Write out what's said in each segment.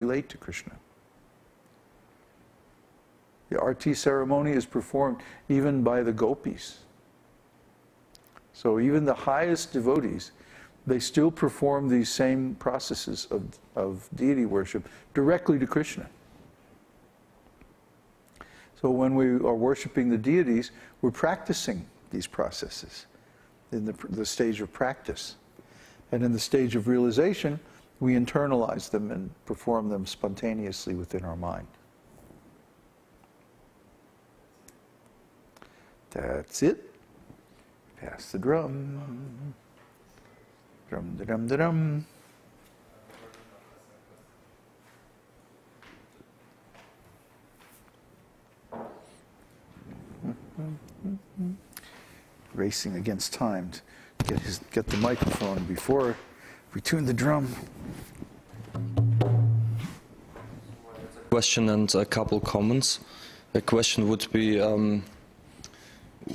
relate to Krishna. The arti ceremony is performed even by the gopis. So even the highest devotees, they still perform these same processes of deity worship directly to Krishna. So when we are worshiping the deities, we're practicing these processes in the stage of practice. And in the stage of realization, we internalize them and perform them spontaneously within our mind. That's it. Pass the drum. Drum, da dum, da dum. Racing against time to get the microphone before we tune the drum. Question and a couple comments. A question would be,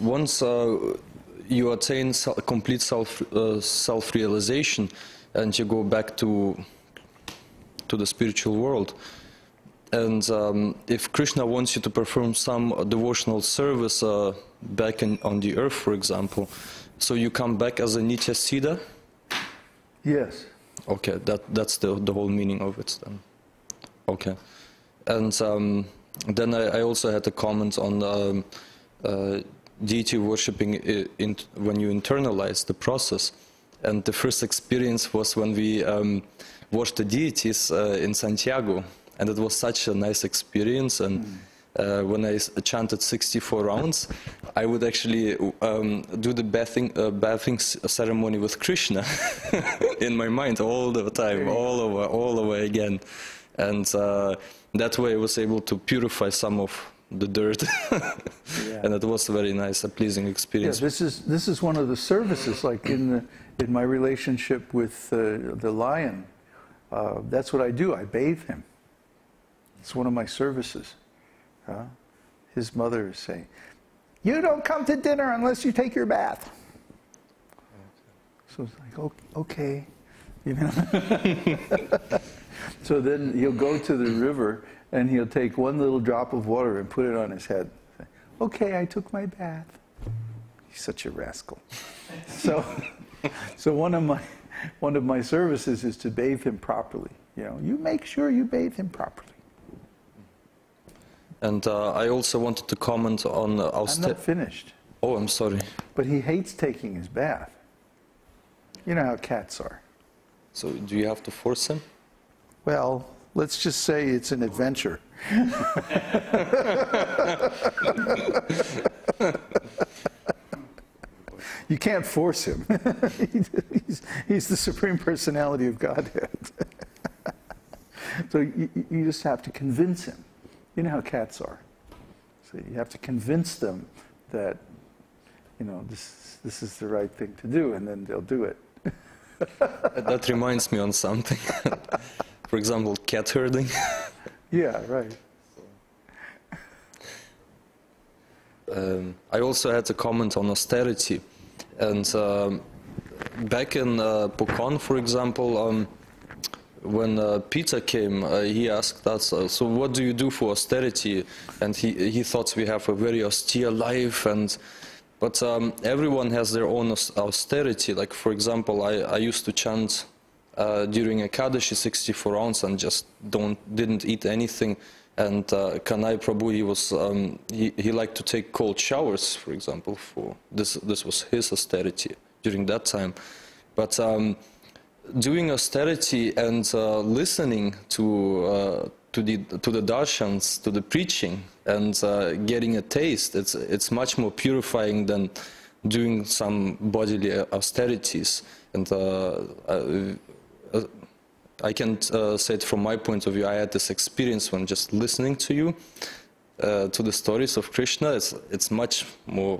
once you attain complete self-realization and you go back to the spiritual world, and if Krishna wants you to perform some devotional service back on the earth, for example, so you come back as a Nitya Siddha? Yes. Okay, that's the whole meaning of it then. Okay. And then I also had a comment on deity worshipping when you internalize the process. And the first experience was when we watched the deities in Santiago. And it was such a nice experience. And when I chanted 64 rounds, I would actually do the bathing ceremony with Krishna in my mind all the time, all over again. And that way I was able to purify some of the dirt. Yeah. And it was a very nice, a pleasing experience. Yeah, this is one of the services, like in my relationship with the lion. That's what I do. I bathe him. It's one of my services. His mother is saying, "You don't come to dinner unless you take your bath." So it's like, okay, you know. So then he'll go to the river and he'll take one little drop of water and put it on his head. Say, "Okay, I took my bath." He's such a rascal. So one of my services is to bathe him properly. You know, you make sure you bathe him properly. And I also wanted to comment on... I'm not finished. Oh, I'm sorry. But he hates taking his bath. You know how cats are. So do you have to force him? Well, let's just say it's an adventure. You can't force him. He's the Supreme Personality of Godhead. So you just have to convince him. You know how cats are. So you have to convince them that, you know, this is the right thing to do, and then they'll do it. That reminds me on something. For example, cat herding. Yeah, right. I also had a comment on austerity. And back in Pokon, for example, when Peter came, he asked us, so what do you do for austerity? And he thought we have a very austere life, but everyone has their own austerity. Like, for example, I used to chant during Ekadashi 64 rounds and just didn't eat anything. And Kanai Prabhu, he liked to take cold showers, for example. This was his austerity during that time. But doing austerity and listening to the darshans, to the preaching, and getting a taste, it's much more purifying than doing some bodily austerities. And I can say it from my point of view. I had this experience when just listening to you, to the stories of Krishna. It's much more,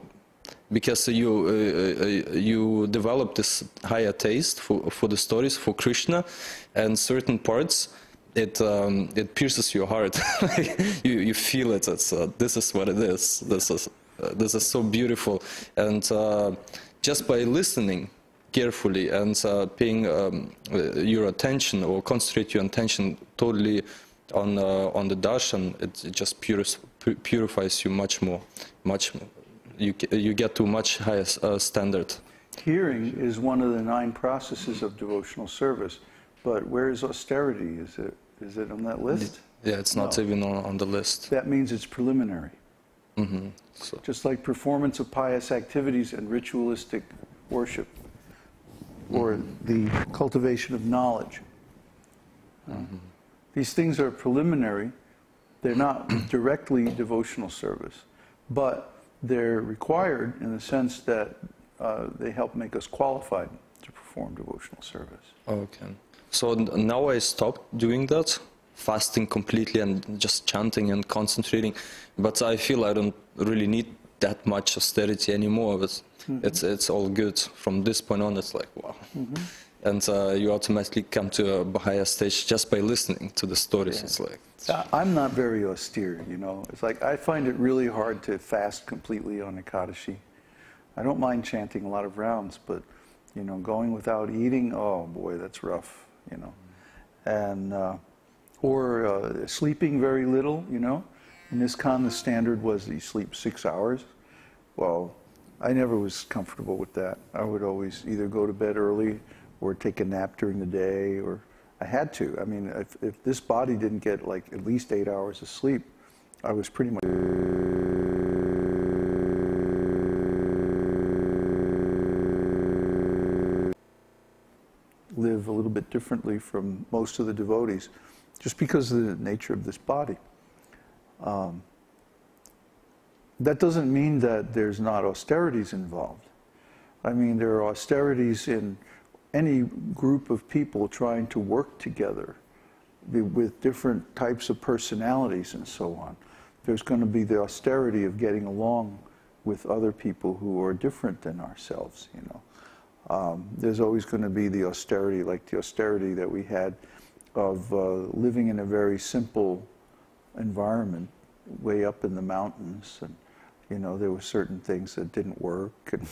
because you develop this higher taste for the stories, for Krishna, and certain parts it pierces your heart. you feel it. This is what it is. This is so beautiful, and just by listening carefully and paying your attention or concentrate your attention totally on the darshan, it just purifies you much more. You get to much higher standard. Hearing is one of the 9 processes of devotional service, but where is austerity? Is it on that list? Yeah, it's not even on the list. That means it's preliminary. Mm-hmm. So. Just like performance of pious activities and ritualistic worship, or the cultivation of knowledge. These things are preliminary. They're not directly devotional service, but they're required in the sense that they help make us qualified to perform devotional service. Okay. So now I stopped doing that, fasting completely and just chanting and concentrating, but I feel I don't really need that much austerity anymore, but it's all good. From this point on, it's like, wow. And you automatically come to a higher stage just by listening to the stories. Yeah. It's like... I'm not very austere, you know. It's like I find it really hard to fast completely on Ekadashi. I don't mind chanting a lot of rounds, but, you know, going without eating, oh boy, that's rough, you know. And, or sleeping very little, you know. In ISKCON, the standard was that you sleep 6 hours. Well, I never was comfortable with that. I would always either go to bed early or take a nap during the day, or I had to. I mean, if this body didn't get like at least 8 hours of sleep, I was pretty much... live a little bit differently from most of the devotees, just because of the nature of this body. That doesn't mean that there's not austerities involved. I mean, there are austerities in any group of people trying to work together with different types of personalities and so on. There's going to be the austerity of getting along with other people who are different than ourselves, you know. There's always going to be the austerity, like the austerity that we had of living in a very simple environment way up in the mountains, and you know, there were certain things that didn't work and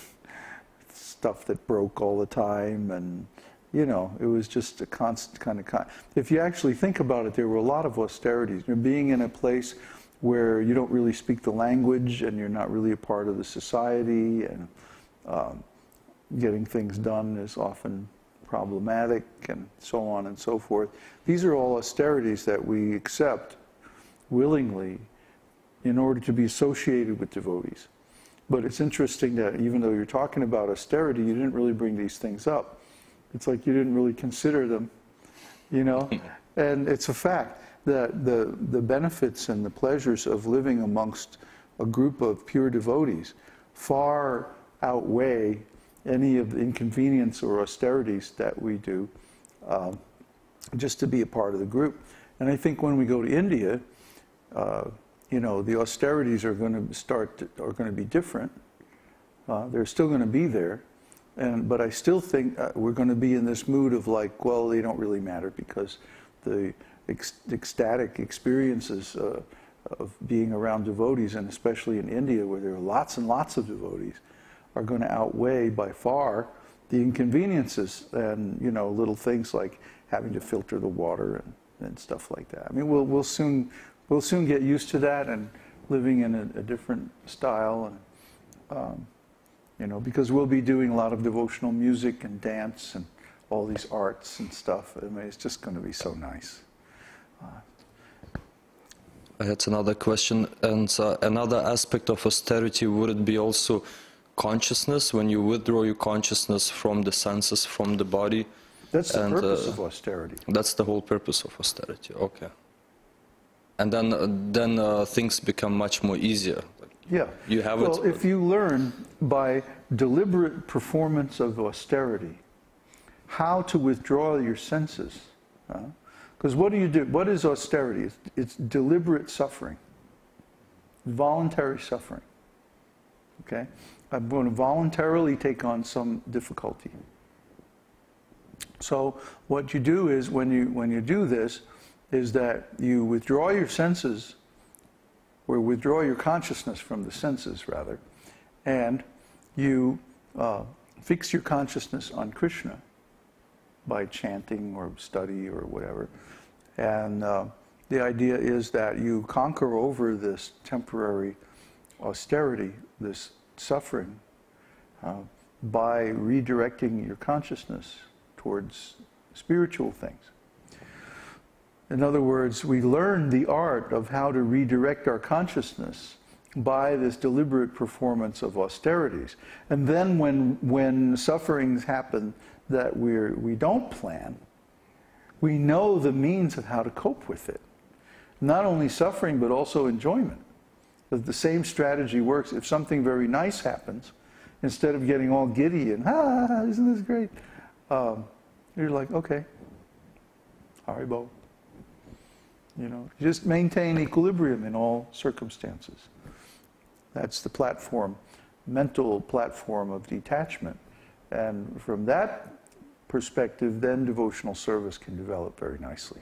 stuff that broke all the time, and you know, it was just a constant kind of if you actually think about it, there were a lot of austerities. You're being in a place where you don't really speak the language and you're not really a part of the society, and getting things done is often problematic, and so on and so forth. These are all austerities that we accept willingly in order to be associated with devotees. But it's interesting that even though you're talking about austerity, you didn't really bring these things up. It's like you didn't really consider them, you know? And it's a fact that the benefits and the pleasures of living amongst a group of pure devotees far outweigh any of the inconvenience or austerities that we do just to be a part of the group. And I think when we go to India, you know, the austerities are going to be different. They're still going to be there, but I still think we're going to be in this mood of like, well, they don't really matter, because the ecstatic experiences of being around devotees, and especially in India where there are lots and lots of devotees, are going to outweigh by far the inconveniences and, you know, little things like having to filter the water and stuff like that. I mean, we'll soon get used to that and living in a different style, and you know, because we'll be doing a lot of devotional music and dance and all these arts and stuff. I mean, it's just going to be so nice. I had another question, and another aspect of austerity, would it be also consciousness, when you withdraw your consciousness from the senses, from the body? That's the purpose of austerity. That's the whole purpose of austerity, okay. And then things become much more easier. Yeah. You have well, if you learn by deliberate performance of austerity how to withdraw your senses, because what do you do? What is austerity? It's deliberate suffering, voluntary suffering. Okay? I'm going to voluntarily take on some difficulty. So what you do is, when you do this, is that you withdraw your senses, or withdraw your consciousness from the senses, rather, and you fix your consciousness on Krishna by chanting or study or whatever. And the idea is that you conquer over this temporary austerity, this suffering, by redirecting your consciousness towards spiritual things. In other words, we learn the art of how to redirect our consciousness by this deliberate performance of austerities. And then when sufferings happen that we don't plan, we know the means of how to cope with it. Not only suffering, but also enjoyment. But the same strategy works. If something very nice happens, instead of getting all giddy and, isn't this great? You're like, okay, Haribo. You know, just maintain equilibrium in all circumstances. That's the platform, mental platform of detachment. And from that perspective, then devotional service can develop very nicely.